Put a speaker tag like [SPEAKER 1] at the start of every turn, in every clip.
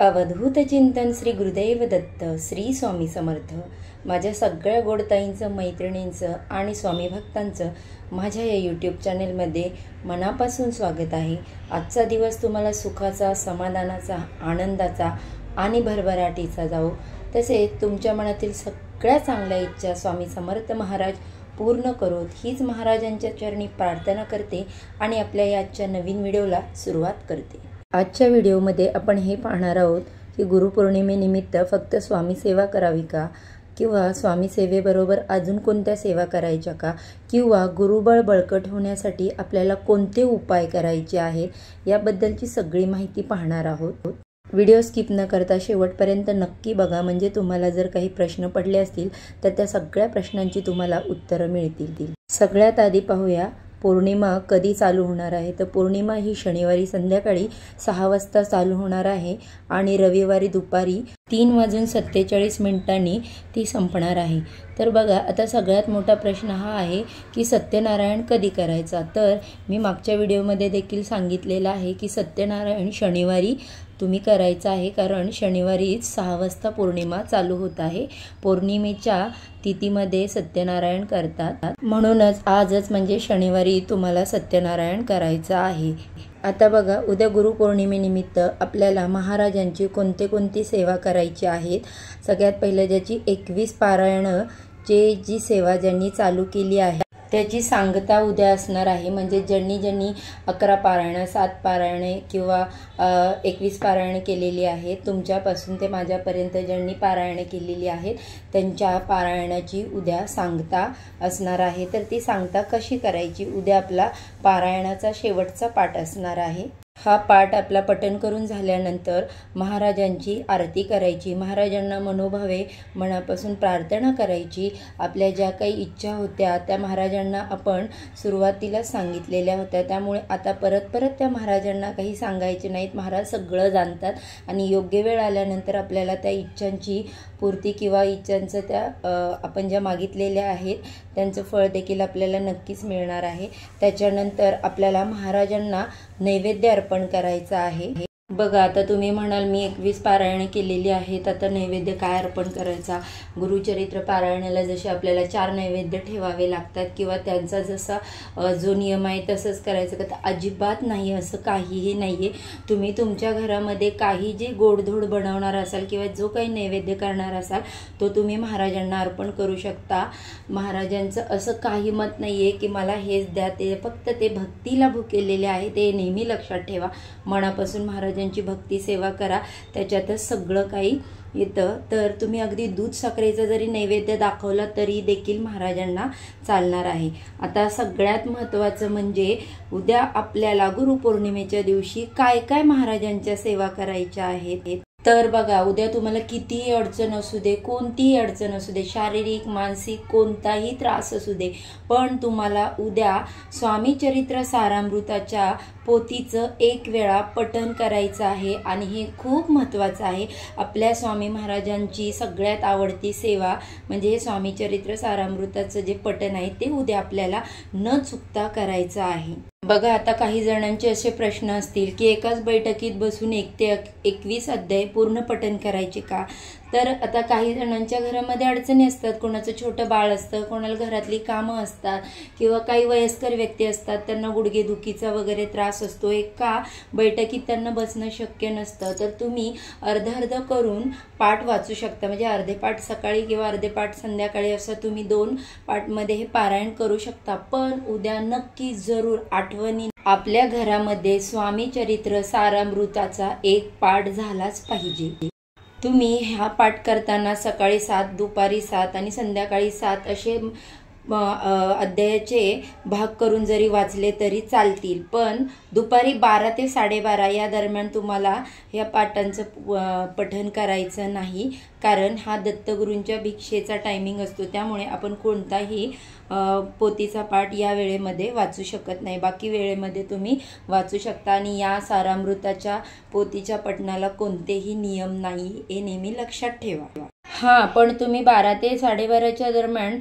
[SPEAKER 1] अवधूत चिंतन श्री गुरुदेव दत्त श्री स्वामी समर्थ। माझ्या सगळ्या गोडताईंचं, मैत्रिणींचं आणि स्वामी भक्तांचं माझ्या या यूट्यूब चॅनलमध्ये मनापासून स्वागत आहे। आजचा दिवस तुम्हाला सुखाचा, समाधानाचा, आनंदाचा आणि भरभराटीचा जावो। तसेच तुमच्या मनातील सगळ्या चांगल्या इच्छा स्वामी समर्थ महाराज पूर्ण करोत हीच महाराजांच्या चरणी प्रार्थना करते आणि आपल्या याच्या नवीन व्हिडिओला सुरुवात करते। आजच्या व्हिडिओमध्ये आपण हे पाहणार आहोत की गुरुपौर्णिमेनिमित्त फक्त स्वामी सेवा करावी का, किंवा स्वामी सेवेबरोबर अजून कोणत्या सेवा करायच्या का, किंवा गुरुबळ बळकट होण्यासाठी आपल्याला कोणते उपाय करायचे आहेत, याबद्दलची सगळी माहिती पाहणार आहोत। व्हिडिओ स्किप न करता शेवटपर्यंत नक्की बघा, म्हणजे तुम्हाला जर काही प्रश्न पडले असतील तर त्या सगळ्या प्रश्नांची तुम्हाला उत्तरं मिळतील। सगळ्यात आधी पाहूया पौर्णिमा कधी चालू होणार आहे। तर पौर्णिमा ही शनिवारी संध्याकाळी 6 वाजता चालू होणार आहे आणि रविवारी दुपारी 3:47 ती संपणार आहे। तर बघा, आता सगळ्यात मोठा प्रश्न हा आहे की सत्यनारायण कधी करायचा। तर मी मागच्या व्हिडिओमध्ये देखील सांगितलेलं आहे की सत्यनारायण शनिवारी तुम्ही करायचं आहे, कारण शनिवारीच 6 वाजता पौर्णिमा चालू होत आहे। पौर्णिमेच्या तिथीमध्ये सत्यनारायण करतात, म्हणूनच आजच म्हणजे शनिवारी तुम्हाला सत्यनारायण करायचं आहे। आता बघा, उद्या गुरुपौर्णिमेनिमित्त आपल्याला महाराजांची कोणती सेवा करायची आहेत। सगळ्यात पहिले ज्याची 21 पारायणं जी सेवा ज्यांनी चालू केली आहे त्याची सांगता उद्या असणार आहे। म्हणजे ज्यांनी 11 पारायणं, 7 पारायणे किंवा 21 पारायणे केलेली आहेत, तुमच्यापासून ते माझ्यापर्यंत ज्यांनी पारायणे केलेली आहेत त्यांच्या पारायणाची उद्या सांगता असणार आहे। तर ती सांगता कशी करायची, उद्या आपला पारायणाचा शेवटचा पाठ असणार आहे। हा पाठ आपला पठण करून झाल्यानंतर महाराजांची आरती करायची, महाराजांना मनोभावे मनापासून प्रार्थना करायची। आपल्या ज्या काही इच्छा होत्या त्या महाराजांना आपण सुरुवातीला सांगितलेल्या होत्या, त्यामुळे आता परत त्या महाराजांना काही सांगायचे नाहीत। महाराज सगळं जाणतात आणि योग्य वेळ आल्यानंतर आपल्याला त्या इच्छांची पूर्ती किंवा इच्छांचं त्या आपण ज्या मागितलेल्या आहेत त्यांचं फळ देखील आपल्याला नक्कीच मिळणार आहे। त्याच्यानंतर आपल्याला महाराजांना नैवेद्य अर्पण करायचं आहे। बघा, आता तुम्ही म्हणाल मी 21 पारायणे केलेली आहेत, आता नैवेद्य काय अर्पण करायचा। गुरुचरित्र पारायणाला जसे आपल्याला 4 नैवेद्य ठेवावे लागतात किंवा त्यांचा जसा जो नियम आहे तसंच करायचं का, तर अजिबात नाही, असं काहीही नाही आहे। तुम्ही तुमच्या घरामध्ये काही जे गोडधोड बनवणार असाल किंवा जो काही नैवेद्य करणार असाल तो तुम्ही महाराजांना अर्पण करू शकता। महाराजांचं असं काही मत नाही आहे की मला हेच द्या, ते फक्त ते भक्तीला भुकेलेले आहे, ते नेहमी लक्षात ठेवा। मनापासून महाराजांची भक्ती सेवा करा, त्याच्यातच सगळं काही येतं। तर तुम्ही अगदी दूध साखरेचा जरी नैवेद्य दाखवला तरी देखील महाराजांना चालणार आहे। आता सगळ्यात महत्त्वाचं म्हणजे उद्या आपल्याला गुरुपौर्णिमेच्या दिवशी काय महाराजांच्या सेवा करायच्या आहेत। तर बघा, उद्या तुम्हाला कितीही अडचण असू दे, कोणतीही अडचण असू दे, शारीरिक मानसिक कोणताही त्रास असू दे, पण तुम्हाला उद्या स्वामी चरित्र सारामृताच्या पोथीचं 1 वेळा पठण करायचं आहे आणि हे खूप महत्त्वाचं आहे। आपल्या स्वामी महाराजांची सगळ्यात आवडती सेवा म्हणजे स्वामी चरित्र सारामृताचं जे पठण आहे ते उद्या आपल्याला न चुकता करायचं आहे। बघा, आता काही जणांचे असे प्रश्न असतील की एकाच बैठकीत बसून 1 ते 21 अध्याय पूर्ण पठण करायचे का। तर आता काही जणांच्या घरामध्ये अडचणी असतात, कोणाचं छोटं बाळ असतं, कोणाला घरातली कामं असतात किंवा काही वयस्कर व्यक्ती असतात, त्यांना गुडघेदुखीचा वगैरे त्रास असतो, एका बैठकीत त्यांना बसणं शक्य नसतं। तर तुम्ही अर्ध करून पाठ वाचू शकता, म्हणजे अर्धे पाठ सकाळी किंवा अर्धे पाठ संध्याकाळी असं तुम्ही 2 पाठमध्ये हे पारायण करू शकता। पण उद्या नक्की जरूर आठवणी आपल्या घरामध्ये स्वामी चरित्र सारामृताचा 1 पाठ झालाच पाहिजे। तुम्ही हा पाठ करताना सकाळी 7, दुपारी 7 आणि संध्याकाळी 7 असे अध्यायाचे भाग करून जरी वाचले तरी चालतील, पण दुपारी 12 ते 12:30 या दरम्यान तुम्हाला या पाठांचं पठण करायचं नाही, कारण हा दत्तगुरूंच्या भिक्षेचा टायमिंग असतो, त्यामुळे आपण कोणताही पोथीचा पाठ या वेळेमध्ये वाचू शकत नाही। बाकी वेळेमध्ये तुम्ही वाचू शकता आणि या सारामृताच्या पोथीच्या पठणाला कोणतेही नियम नाही, हे नेहमी लक्षात ठेवा। हां, पण तुम्ही 12 ते 12:30च्या दरम्यान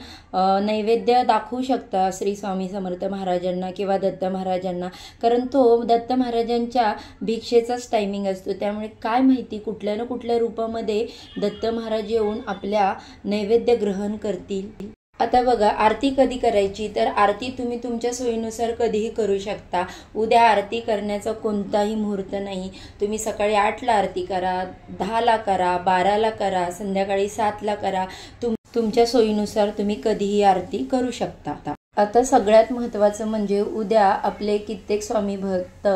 [SPEAKER 1] नैवेद्य दाखवू शकता श्री स्वामी समर्थ महाराजांना किंवा दत्त महाराजांना, कारण तो दत्त महाराजांच्या भिक्षेचाच टायमिंग असतो. त्यामुळे काय माहिती कुठल्या ना कुठल्या रूपामध्ये दत्त महाराज येऊन आपल्या नैवेद्य ग्रहण करतील. आता बघा, आरती कधी करायची, तर आरती तुम्ही तुमच्या सोयीनुसार कधीही करू शकता. उद्या आरती करण्याचा कोणताही मुहूर्त नाही. तुम्ही सकाळी 8ला आरती करा, 10ला करा, 12ला करा, संध्याकाळी 7ला करा. तुमच्या सोयीनुसार तुम्ही कधीही आरती करू शकता. आता सगळ्यात महत्त्वाचं म्हणजे उद्या आपले कित्येक स्वामी भक्त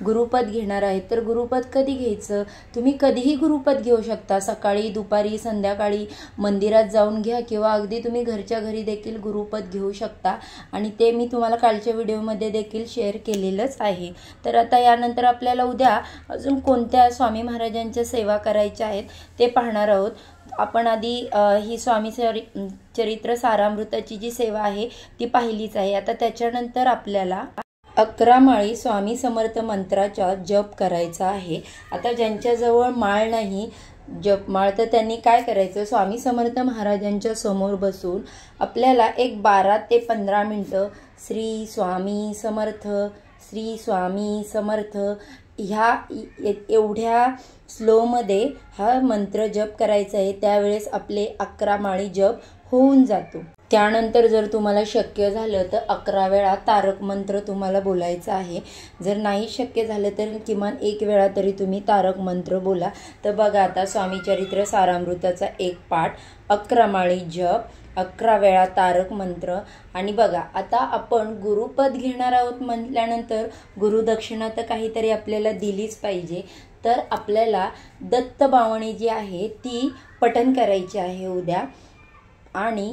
[SPEAKER 1] गुरुपद घेणार आहेत. तर गुरुपद कधी घ्यायचं, तुम्ही कधीही गुरुपद घेऊ शकता. सकाळी, दुपारी, संध्याकाळी मंदिरात जाऊन घ्या किंवा अगदी तुम्ही घरच्या घरी देखील गुरुपद घेऊ शकता. आणि ते मी तुम्हाला कालच्या व्हिडिओमध्ये देखील शेअर केलेलंच आहे. तर आता यानंतर आपल्याला उद्या अजून कोणत्या स्वामी महाराजांच्या सेवा करायच्या आहेत ते पाहणार आहोत. आपण आधी ही स्वामी चरित्र सारामृताची जी सेवा आहे ती पाहिलीच आहे. आता त्याच्यानंतर आपल्याला 11 माळी स्वामी समर्थ मंत्राचा जप करायचा आहे. आता ज्यांच्याजवळ माळ नाही, जपमाळ, तर त्यांनी काय करायचं, स्वामी समर्थ महाराजांच्या समोर बसून आपल्याला एक 12 ते 15 मिनटं श्री स्वामी समर्थ, श्री स्वामी समर्थ ह्या एवढ्या स्लोमध्ये हा मंत्र जप करायचा आहे. त्यावेळेस आपले 11 माळी जप होऊन जातो. त्यानंतर जर तुम्हाला शक्य झालं तर 11 वेळा तारक मंत्र तुम्हाला बोलायचा आहे. जर नाही शक्य झालं तर किमान 1 वेळा तरी तुम्ही तारक मंत्र बोला. तर बघा, आता स्वामी चरित्र सारामृताचा एक पाठ, 11 माळी जप, 11 वेळा तारक मंत्र. आणि बघा, आता आपण गुरुपद घेणार आहोत म्हटल्यानंतर गुरुदक्षिणा तर काहीतरी आपल्याला दिलीच पाहिजे. तर आपल्याला दत्तबावणी जी आहे ती पठण करायची आहे उद्या. आणि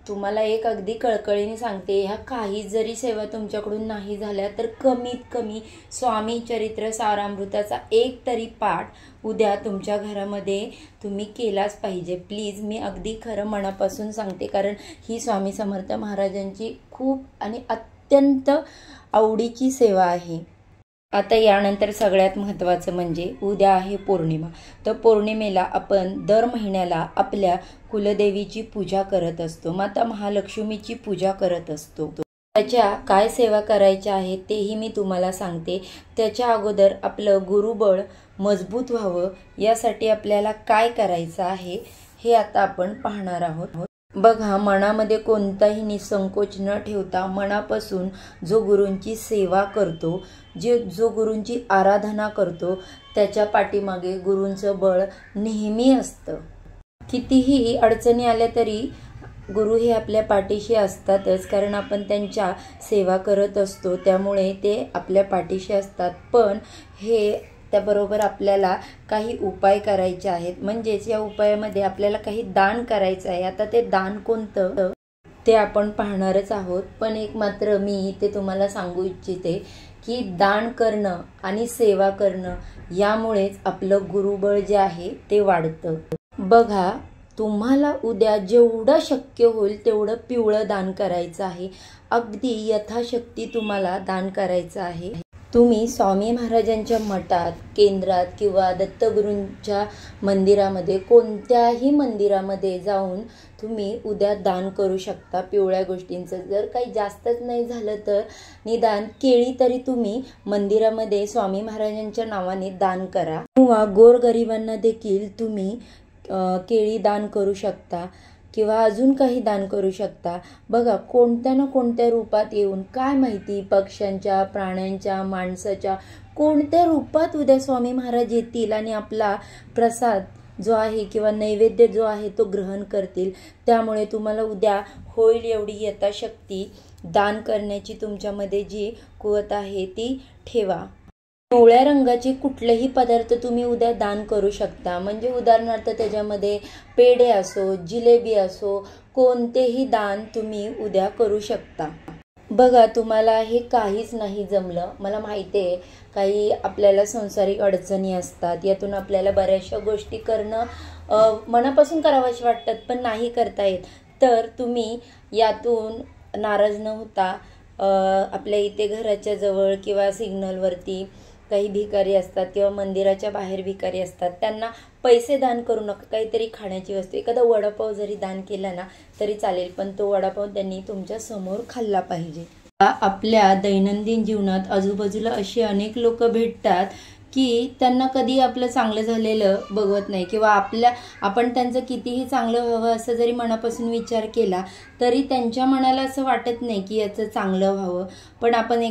[SPEAKER 1] तुम्हाला एक अगदी कळकळीने सांगते, ह्या काही जरी सेवा तुमच्याकडून नाही झाल्या तर कमीत कमी स्वामी चरित्र सारामृताचा एक तरी पाठ उद्या तुमच्या घरामध्ये तुम्ही केलाच पाहिजे. प्लीज, मी अगदी खरं मनापासून सांगते, कारण ही स्वामी समर्थ महाराजांची खूप आणि अत्यंत आवडीची सेवा आहे. आता यानंतर सगळ्यात महत्त्वाचं म्हणजे उद्या आहे पौर्णिमा. तर पौर्णिमेला आपण दर महिन्याला आपल्या कुलदेवीची पूजा करत असतो, माता महालक्ष्मीची पूजा करत असतो. त्याच्या काय सेवा करायच्या आहेत तेही मी तुम्हाला सांगते. त्याच्या अगोदर आपलं गुरुबळ मजबूत व्हावं यासाठी आपल्याला काय करायचं आहे हे आता आपण पाहणार आहोत. बघा, मनामध्ये कोणताही निसंकोच न ठेवता मनापासून जो गुरूंची सेवा करतो, जो गुरूंची आराधना करतो, त्याच्या पाठीमागे गुरूंचं बळ नेहमी असतं. कितीही अडचणी आल्या तरी गुरु हे आपल्या पाठीशी असतातच, कारण आपण त्यांच्या सेवा करत असतो. त्यामुळे ते आपल्या पाठीशी असतात. पण त्याबरोबर आपल्याला काही उपाय करायचे आहेत. म्हणजेच या उपायामध्ये आपल्याला काही दान करायचं आहे. आता ते दान कोणतं ते आपण पाहणारच आहोत. पण एक मात्र मी इथे तुम्हाला सांगू इच्छिते की दान करणं आणि सेवा करणं यामुळेच आपलं गुरुबळ जे आहे ते वाढतं. बघा, तुम्हाला उद्या जेवढं शक्य होईल तेवढं पिवळं दान करायचं आहे. अगदी यथाशक्ती तुम्हाला दान करायचं आहे. तुम्ही स्वामी महाराजांच्या मठात, केंद्रात किंवा दत्तगुरूंच्या मंदिरामध्ये, कोणत्याही मंदिरामध्ये जाऊन तुम्ही उद्या दान करू शकता पिवळ्या गोष्टींचं. जर काही जास्तच नाही झालं तर निदान केळी तरी तुम्ही मंदिरामध्ये स्वामी महाराजांच्या नावाने दान करा. किंवा गोरगरिबांना देखील तुम्ही केळी दान करू शकता किंवा अजून काही दान करू शकता. बघा, कोणत्या ना कोणत्या रूपात येऊन, काय माहिती, पक्ष्यांच्या, प्राण्यांच्या, माणसाच्या, कोणत्या रूपात उद्या स्वामी महाराज येतील आणि आपला प्रसाद जो आहे किंवा नैवेद्य जो आहे तो ग्रहण करतील. त्यामुळे तुम्हाला उद्या होईल एवढी यथाशक्ती दान करण्याची तुमच्यामध्ये जी कुवत आहे ती ठेवा. पिवळ्या रंगाचे कुठलेही पदार्थ तुम्ही उद्या दान करू शकता. म्हणजे उदाहरणार्थ त्याच्यामध्ये पेढे असो, जिलेबी असो, कोणतेही दान तुम्ही उद्या करू शकता. बघा, तुम्हाला हे काहीच नाही जमलं, मला माहिती आहे, काही आपल्याला सांसारिक अडचणी असतात, यातून आपल्याला बऱ्याचशा गोष्टी करणं मनापासून कराव्याशी वाटतात पण नाही करता येत. तर तुम्ही यातून नाराज न होता आपल्या इथे घराच्या जवळ किंवा सिग्नलवरती काही भिकारी असतात किंवा मंदिराच्या बाहेर भिकारी असतात, त्यांना पैसे दान करू नका, काहीतरी खाण्याची वस्तू, एखादा वडापाव जरी दान केला ना तरी चालेल, पण तो वडापाव त्यांनी तुमच्या समोर खाल्ला पाहिजे. आपल्या दैनंदिन जीवनात आजूबाजूला अशी अनेक लोक भेटतात की त्यांना कधी आपलं चांगलं झालेलं बघवत नाही, किंवा आपण त्यांचं कितीही चांगलं व्हावं असं जरी मनापासून विचार केला तरी त्यांच्या मनाला असं वाटत नाही की याचं चांगलं व्हावं. पण आपण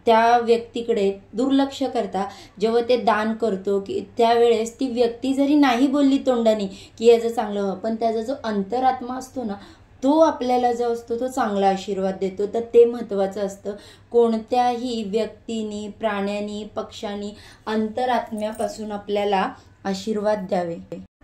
[SPEAKER 1] त्या व्यक्तीकडे दुर्लक्ष करता. जेव्हा ते दान करतो की त्यावेळेस ती व्यक्ती जरी नाही बोलली तोंडाने की याचं चांगलं व्हावं, पण त्याचा जो अंतरात्मा असतो ना तो आपल्याला जो असतो तो चांगला आशीर्वाद देतो. तर ते महत्त्वाचं असतं. कोणत्याही व्यक्तीनी, प्राण्यांनी, पक्ष्यांनी अंतरात्म्यापासून आपल्याला आशीर्वाद द्यावे.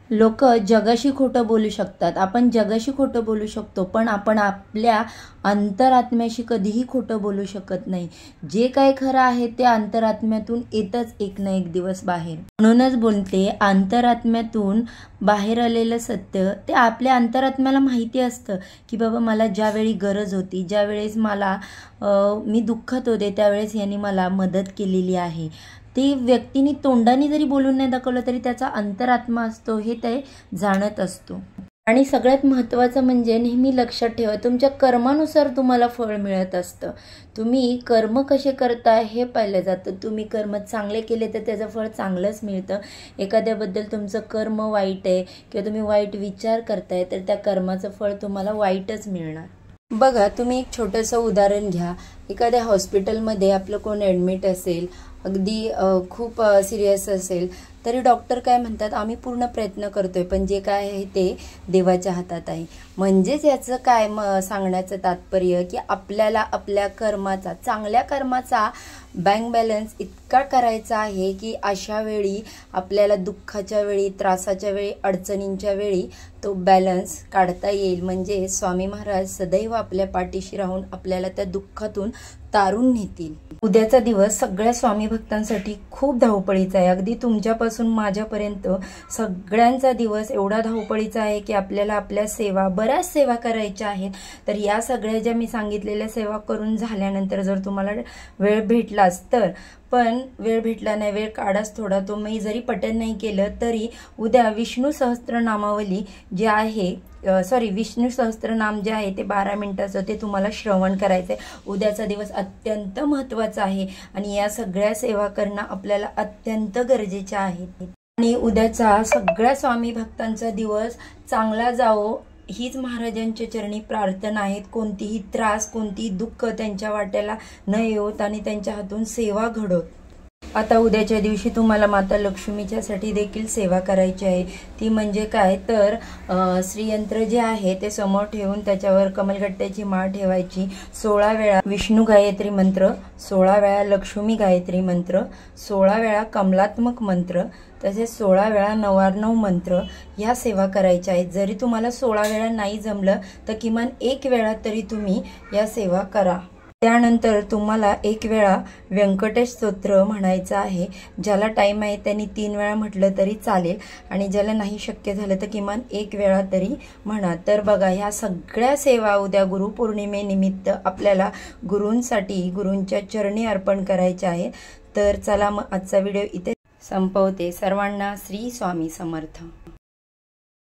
[SPEAKER 1] लोक जगाशी खोटं बोलू शकतात, आपण जगाशी खोटं बोलू शकतो, पण आपण आपल्या अंतरात्म्याशी कधीही खोटं बोलू शकत नाही. जे काय खरं आहे ते अंतरात्म्यातून येतच एक ना एक दिवस बाहेर. म्हणूनच बोलते, अंतरात्म्यातून बाहेर आलेलं सत्य ते आपल्या अंतरात्म्याला माहिती असतं की बाबा मला ज्यावेळी गरज होती, ज्यावेळेस मी दुःखात होते त्यावेळेस यांनी मला मदत केलेली आहे. ते व्यक्तीने तोंडाने जरी बोलून नाही दाखवलं तरी त्याचा अंतरात्मा असतो हे ते जाणत असतो. आणि सगळ्यात महत्त्वाचं म्हणजे नेहमी लक्षात ठेवा, तुमच्या कर्मानुसार तुम्हाला फळ मिळत असतं. तुम्ही कर्म कसे करताय हे पाहिलं जातं. तुम्ही कर्म चांगले केले तर त्याचं फळ चांगलंच मिळतं. एखाद्याबद्दल तुमचं कर्म वाईट आहे किंवा तुम्ही वाईट विचार करताय तर त्या कर्माचं फळ तुम्हाला वाईटच मिळणार. बघा, तुम्ही एक छोटंसं उदाहरण घ्या. एखाद्या हॉस्पिटलमध्ये आपलं कोण ॲडमिट असेल, अगदी खूप सिरियस असेल, तरी डॉक्टर काय म्हणतात, आम्ही पूर्ण प्रयत्न करतोय पण जे काय आहे ते देवाच्या हातात आहे. म्हणजेच याचं काय सांगण्याचं तात्पर्य की आपल्याला आपल्या कर्माचा, चांगल्या कर्माचा बँक बॅलन्स इतका करायचा आहे की अशा वेळी आपल्याला दुःखाच्या वेळी, त्रासाच्या वेळी, अडचणींच्या वेळी तो बॅलन्स काढता येईल. म्हणजे स्वामी महाराज सदैव आपल्या पाठीशी राहून आपल्याला त्या दुःखातून तारून नेतील. उद्याचा दिवस सगळ्या स्वामी भक्तांसाठी खूप धावपळीचा आहे. अगदी तुमच्यापासून माझ्यापर्यंत सगळ्यांचा दिवस एवढा धावपळीचा आहे की आपल्याला आपल्या सेवा, बऱ्याच सेवा करायच्या आहेत. तर या सगळ्या ज्या मी सांगितलेल्या सेवा करून झाल्यानंतर जर तुम्हाला वेळ भेटलाच तर, पण वेळ भेटला नाही, वेळ काढाच थोडा, तुम्ही जरी पठण नाही केलं तरी उद्या विष्णू सहस्त्रनामावली जे आहे, विष्णू सहस्त्रनाम जे आहे ते 12 मिनिटाचं ते तुम्हाला श्रवण करायचं आहे. उद्याचा दिवस अत्यंत महत्त्वाचा आहे आणि या सगळ्या सेवा करणं आपल्याला अत्यंत गरजेचं आहे. आणि उद्याचा सगळ्या स्वामी भक्तांचा दिवस चांगला जावो हीच महाराजांच्या चरणी प्रार्थना आहे. कोणतीही त्रास, कोणतीही दुःख त्यांच्या वाट्याला न येवोत आणि त्यांच्या हातून सेवा घडोत. आता उद्याच्या दिवशी तुम्हाला माता लक्ष्मीच्यासाठी देखील सेवा करायची आहे. ती म्हणजे काय तर श्रीयंत्र जे आहे ते समोर ठेवून त्याच्यावर कमलगट्ट्याची माळ ठेवायची. 16 वेळा विष्णू गायत्री मंत्र, 16 वेळा लक्ष्मी गायत्री मंत्र, 16 वेळा कमलात्मक मंत्र, तसेच 16 वेळा 99 मंत्र ह्या सेवा करायच्या आहेत. जरी तुम्हाला 16 वेळा नाही जमलं तर किमान 1 वेळा तरी तुम्ही या सेवा करा. त्यानंतर तुम्हाला 1 वेळा व्यंकटेश स्तोत्र म्हणायचं आहे. ज्याला टाईम आहे त्यांनी 3 वेळा म्हटलं तरी चालेल आणि ज्याला नाही शक्य झालं तर किमान 1 वेळा तरी म्हणा. तर बघा, ह्या सगळ्या सेवा उद्या गुरुपौर्णिमेनिमित्त आपल्याला गुरूंसाठी, गुरूंच्या चरणी अर्पण करायच्या आहे. तर चला मग आजचा व्हिडिओ इथे संपवते. सर्वांना श्री स्वामी समर्थ.